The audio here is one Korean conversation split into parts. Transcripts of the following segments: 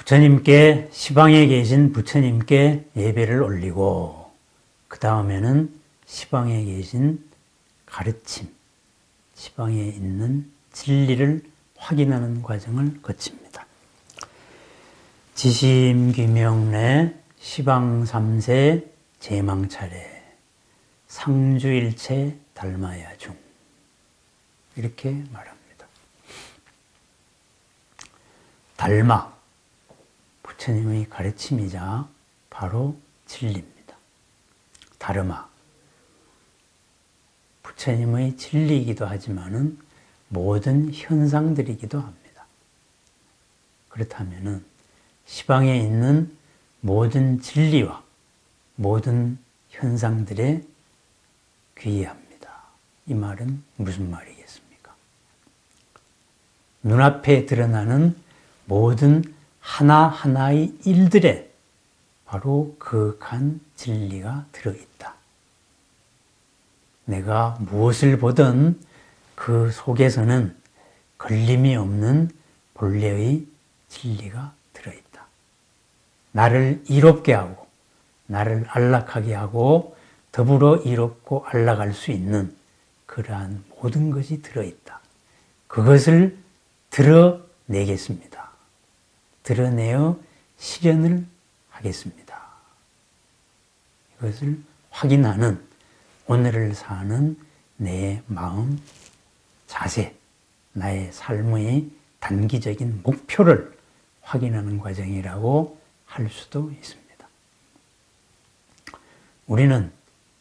부처님께, 시방에 계신 부처님께 예배를 올리고, 그 다음에는 시방에 계신 가르침, 시방에 있는 진리를 확인하는 과정을 거칩니다. 지심귀명래 시방삼세 제망차례 상주일체 달마야중, 이렇게 말합니다. 달마, 부처님의 가르침이자 바로 진리입니다. 다르마, 부처님의 진리이기도 하지만은 모든 현상들이기도 합니다. 그렇다면은 시방에 있는 모든 진리와 모든 현상들에 귀의합니다. 이 말은 무슨 말이겠습니까? 눈앞에 드러나는 모든 하나하나의 일들에 바로 거룩한 진리가 들어있다. 내가 무엇을 보든 그 속에서는 걸림이 없는 본래의 진리가 들어있다. 나를 이롭게 하고 나를 안락하게 하고 더불어 이롭고 안락할 수 있는 그러한 모든 것이 들어있다. 그것을 드러내겠습니다. 드러내어 실현을 하겠습니다. 이것을 확인하는, 오늘을 사는 내 마음, 자세, 나의 삶의 단기적인 목표를 확인하는 과정이라고 할 수도 있습니다. 우리는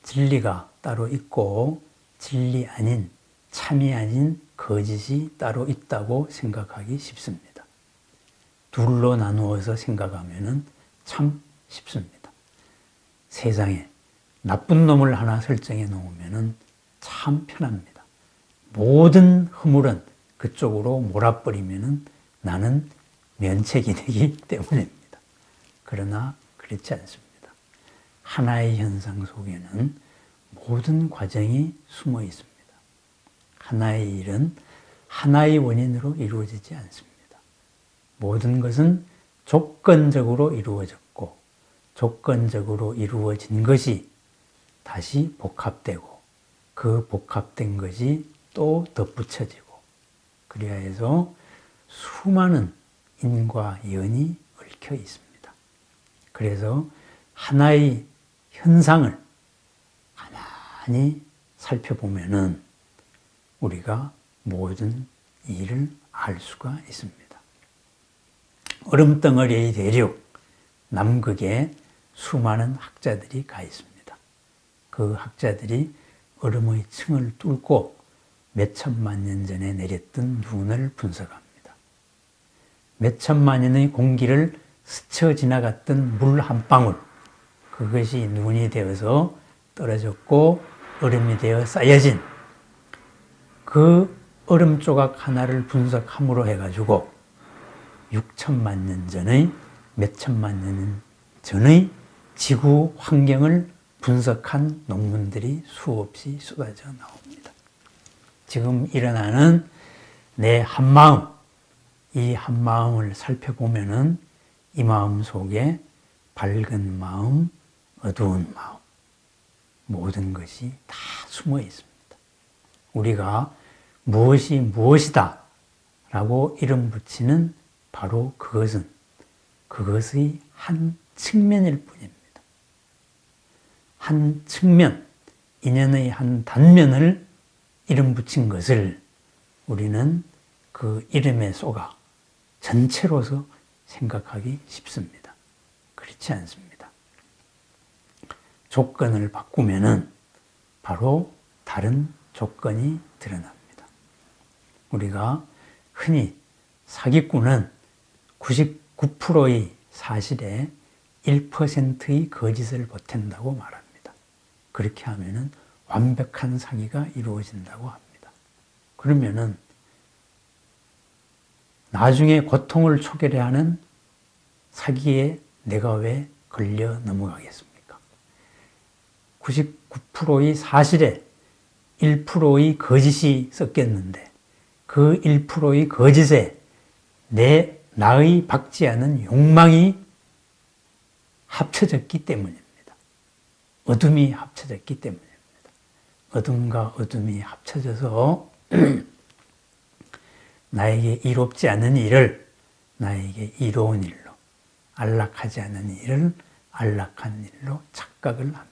진리가 따로 있고 진리 아닌, 참이 아닌 거짓이 따로 있다고 생각하기 쉽습니다. 둘로 나누어서 생각하면 참 쉽습니다. 세상에 나쁜 놈을 하나 설정해 놓으면 참 편합니다. 모든 허물은 그쪽으로 몰아버리면 나는 면책이 되기 때문입니다. 그러나 그렇지 않습니다. 하나의 현상 속에는 모든 과정이 숨어 있습니다. 하나의 일은 하나의 원인으로 이루어지지 않습니다. 모든 것은 조건적으로 이루어졌고, 조건적으로 이루어진 것이 다시 복합되고, 그 복합된 것이 또 덧붙여지고, 그래야 해서 수많은 인과 연이 얽혀 있습니다. 그래서 하나의 현상을 가만히 살펴보면은 우리가 모든 일을 알 수가 있습니다. 얼음덩어리의 대륙 남극에 수많은 학자들이 가 있습니다. 그 학자들이 얼음의 층을 뚫고 몇 천만 년 전에 내렸던 눈을 분석합니다. 몇 천만 년의 공기를 스쳐 지나갔던 물 한 방울, 그것이 눈이 되어서 떨어졌고 얼음이 되어 쌓여진 그 얼음 조각 하나를 분석함으로 해가지고 6천만 년 전의, 몇 천만 년 전의 지구 환경을 분석한 논문들이 수없이 쏟아져 나옵니다. 지금 일어나는 내 한마음, 이 한마음을 살펴보면은 이 마음 속에 밝은 마음, 어두운 마음, 모든 것이 다 숨어 있습니다. 우리가 무엇이 무엇이다 라고 이름 붙이는 바로 그것은 그것의 한 측면일 뿐입니다. 한 측면, 인연의 한 단면을 이름 붙인 것을 우리는 그 이름에 쏘가 전체로서 생각하기 쉽습니다. 그렇지 않습니다. 조건을 바꾸면은 바로 다른 조건이 드러납니다. 우리가 흔히 사기꾼은 99%의 사실에 1%의 거짓을 보탠다고 말합니다. 그렇게 하면은 완벽한 사기가 이루어진다고 합니다. 그러면은 나중에 고통을 초래하게 하는 사기에 내가 왜 걸려 넘어가겠습니까? 99%의 사실에 1%의 거짓이 섞였는데 그 1%의 거짓에 내 나의 박지 않은 욕망이 합쳐졌기 때문입니다. 어둠이 합쳐졌기 때문입니다. 어둠과 어둠이 합쳐져서 나에게 이롭지 않은 일을 나에게 이로운 일로, 안락하지 않은 일을 안락한 일로 착각을 합니다.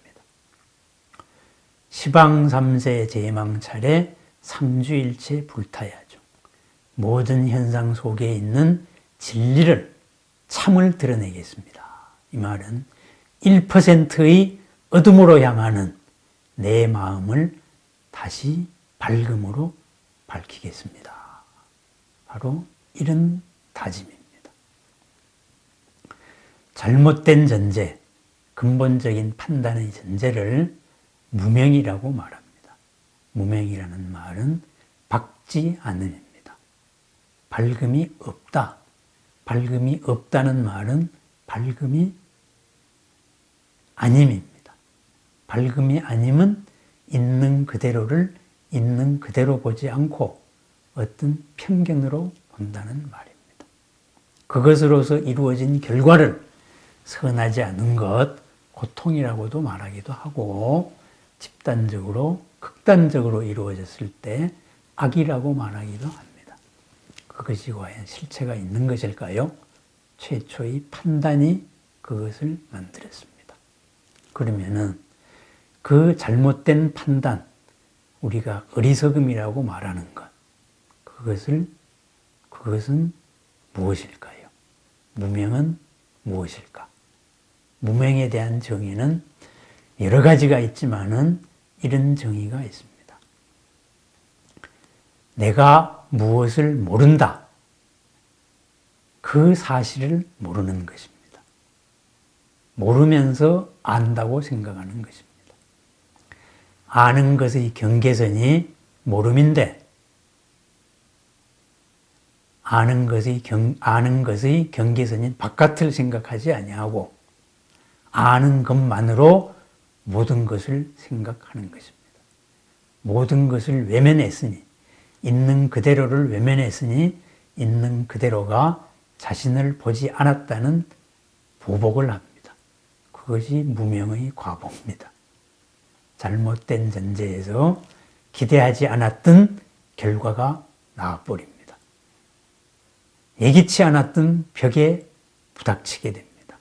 시방삼세 제망차례 삼주일체 불타야죠. 모든 현상 속에 있는 진리를, 참을 드러내겠습니다. 이 말은 1%의 어둠으로 향하는 내 마음을 다시 밝음으로 밝히겠습니다. 바로 이런 다짐입니다. 잘못된 전제, 근본적인 판단의 전제를 무명이라고 말합니다. 무명이라는 말은 밝지 않음입니다. 밝음이 없다. 밝음이 없다는 말은 밝음이 아님입니다. 밝음이 아님은 있는 그대로를 있는 그대로 보지 않고 어떤 편견으로 본다는 말입니다. 그것으로서 이루어진 결과를 선하지 않은 것, 고통이라고도 말하기도 하고, 집단적으로, 극단적으로 이루어졌을 때 악이라고 말하기도 합니다. 그것이 과연 실체가 있는 것일까요? 최초의 판단이 그것을 만들었습니다. 그러면은 그 잘못된 판단, 우리가 어리석음이라고 말하는 것, 그것은 무엇일까요? 무명은 무엇일까? 무명에 대한 정의는 여러 가지가 있지만은 이런 정의가 있습니다. 내가 무엇을 모른다. 그 사실을 모르는 것입니다. 모르면서 안다고 생각하는 것입니다. 아는 것의 경계선이 모름인데, 아는 것의 경계선인 바깥을 생각하지 아니하고 아는 것만으로 모든 것을 생각하는 것입니다. 모든 것을 외면했으니, 있는 그대로를 외면했으니 있는 그대로가 자신을 보지 않았다는 보복을 합니다. 그것이 무명의 과보입니다. 잘못된 전제에서 기대하지 않았던 결과가 나와버립니다. 예기치 않았던 벽에 부닥치게 됩니다.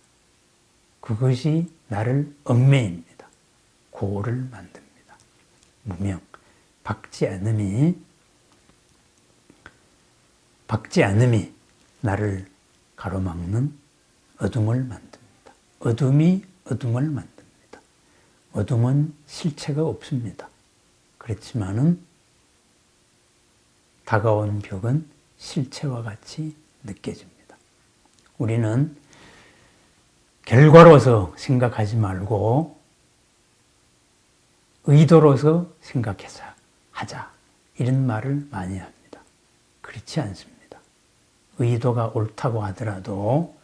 그것이 나를 얽매입니다. 고를 만듭니다. 무명, 박지 않음이 나를 가로막는 어둠을 만듭니다. 어둠이 어둠을 만듭니다. 어둠은 실체가 없습니다. 그렇지만은 다가온 벽은 실체와 같이 느껴집니다. 우리는 결과로서 생각하지 말고 의도로서 생각해서 하자, 이런 말을 많이 합니다. 그렇지 않습니다. 의도가 옳다고 하더라도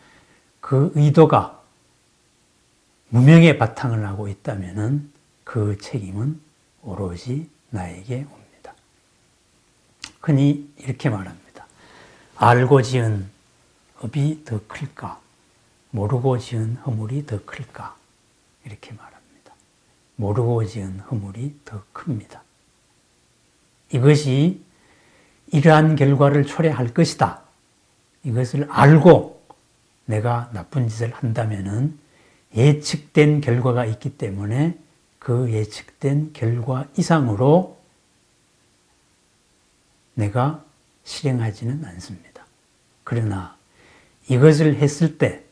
그 의도가 무명의 바탕을 하고 있다면 그 책임은 오로지 나에게 옵니다. 흔히 이렇게 말합니다. 알고 지은 업이 더 클까? 모르고 지은 허물이 더 클까? 이렇게 말합니다. 모르고 지은 허물이 더 큽니다. 이것이 이러한 결과를 초래할 것이다. 이것을 알고 내가 나쁜 짓을 한다면은 예측된 결과가 있기 때문에 그 예측된 결과 이상으로 내가 실행하지는 않습니다. 그러나 이것을 했을 때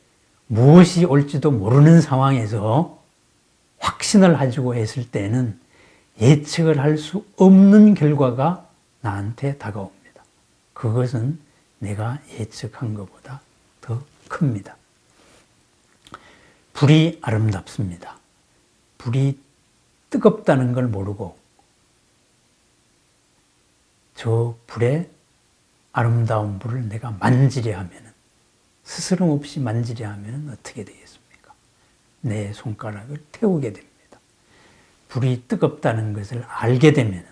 무엇이 올지도 모르는 상황에서 확신을 가지고 했을 때는 예측을 할 수 없는 결과가 나한테 다가옵니다. 그것은 내가 예측한 것보다 더 큽니다. 불이 아름답습니다. 불이 뜨겁다는 걸 모르고 저 불의 아름다운 불을 내가 만지려 하면, 스스럼 없이 만지려 하면 어떻게 되겠습니까? 내 손가락을 태우게 됩니다. 불이 뜨겁다는 것을 알게 되면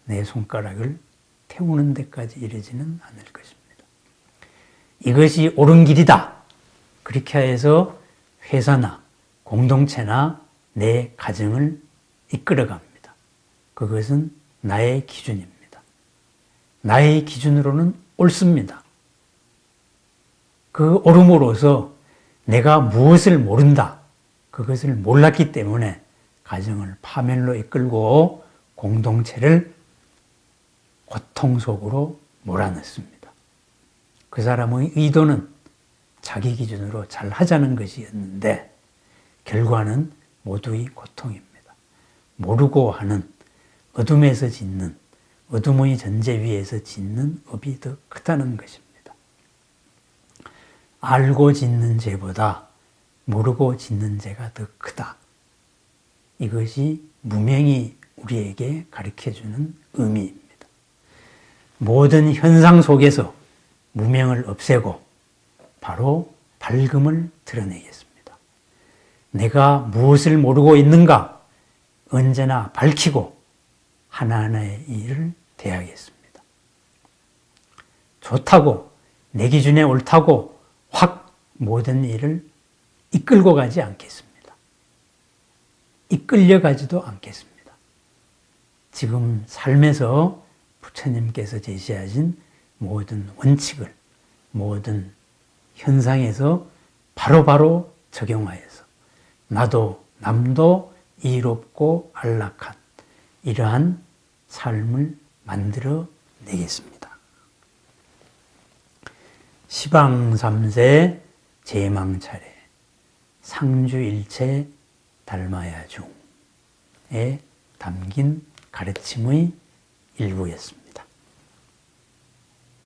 내 손가락을 태우는 데까지 이르지는 않을 것입니다. 이것이 옳은 길이다. 그렇게 해서 회사나 공동체나 내 가정을 이끌어갑니다. 그것은 나의 기준입니다. 나의 기준으로는 옳습니다. 그 옳음으로서 내가 무엇을 모른다. 그것을 몰랐기 때문에 가정을 파멸로 이끌고 공동체를 고통 속으로 몰아넣습니다. 그 사람의 의도는 자기 기준으로 잘 하자는 것이었는데 결과는 모두의 고통입니다. 모르고 하는 어둠에서 짓는 어둠의 전제 위에서 짓는 업이 더 크다는 것입니다. 알고 짓는 죄보다 모르고 짓는 죄가 더 크다. 이것이 무명이 우리에게 가르쳐주는 의미입니다. 모든 현상 속에서 무명을 없애고 바로 밝음을 드러내겠습니다. 내가 무엇을 모르고 있는가 언제나 밝히고 하나하나의 일을 대하겠습니다. 좋다고 내 기준에 옳다고 확 모든 일을 이끌고 가지 않겠습니다. 이끌려가지도 않겠습니다. 지금 삶에서 부처님께서 제시하신 모든 원칙을 모든 현상에서 바로바로 적용하여서 나도 남도 이롭고 안락한 이러한 삶을 만들어 내겠습니다. 시방삼세 제망차례 상주일체 달마야 중에 담긴 가르침의 일부였습니다.